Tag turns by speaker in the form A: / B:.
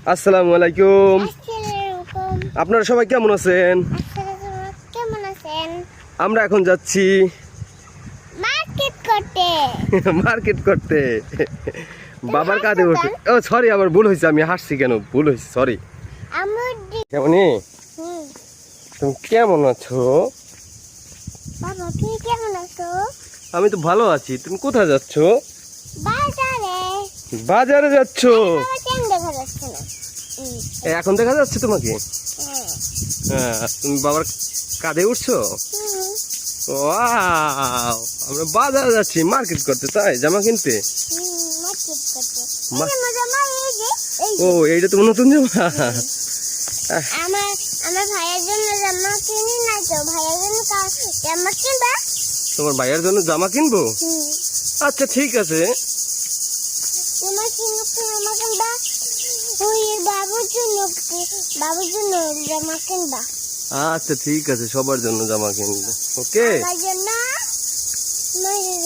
A: আসসালামু আলাইকুম। আপনারা সবাই কেমন আছেন?
B: কেমন আছেন?
A: আমরা এখন যাচ্ছি
B: মার্কেট করতে।
A: মার্কেট করতে। বাবার কাঁধে বসে। ও সরি, আমার ভুল হয়েছে, আমি হাসছি কেন? ভুল হয়েছে, সরি। কেমনি তুমি কেমন আছো?
B: বাবা তুই কেমন আছো?
A: আমি তো ভালো আছি। তুমি কোথায় যাচ্ছ?
B: বাজারে।
A: বাজারে যাচ্ছ?
B: বাবা কেন দেখা যাচ্ছে না?
A: এখন দেখা যাচ্ছে তোমাকে?
B: হ্যাঁ।
A: হ্যাঁ, তুমি বাবার কাঁধে উঠছো? ওয়াও, আমরা বাজারে যাচ্ছি মার্কেট করতে, তাই জামা কিনতে।
B: মার্কেট করতে।
A: মা-
B: এই জামা এই যে
A: ও, এইটা তোমার নতুন জামা?
B: আমার আমার ভাইয়ের জন্য জামা কিনি না তো, ভাইয়ের জন্য জামা কিনবা?
A: তোমার ভাইয়ের জন্য জামা কিনবো? আচ্ছা ঠিক আছে।
B: তোমার জন্য জামা কিনবা? ওই বাবুর জন্য জামা কিনবা?
A: আচ্ছা ঠিক আছে, সবার জন্য জামা কিনবো। ওকে।
B: আমার জন্য, আমার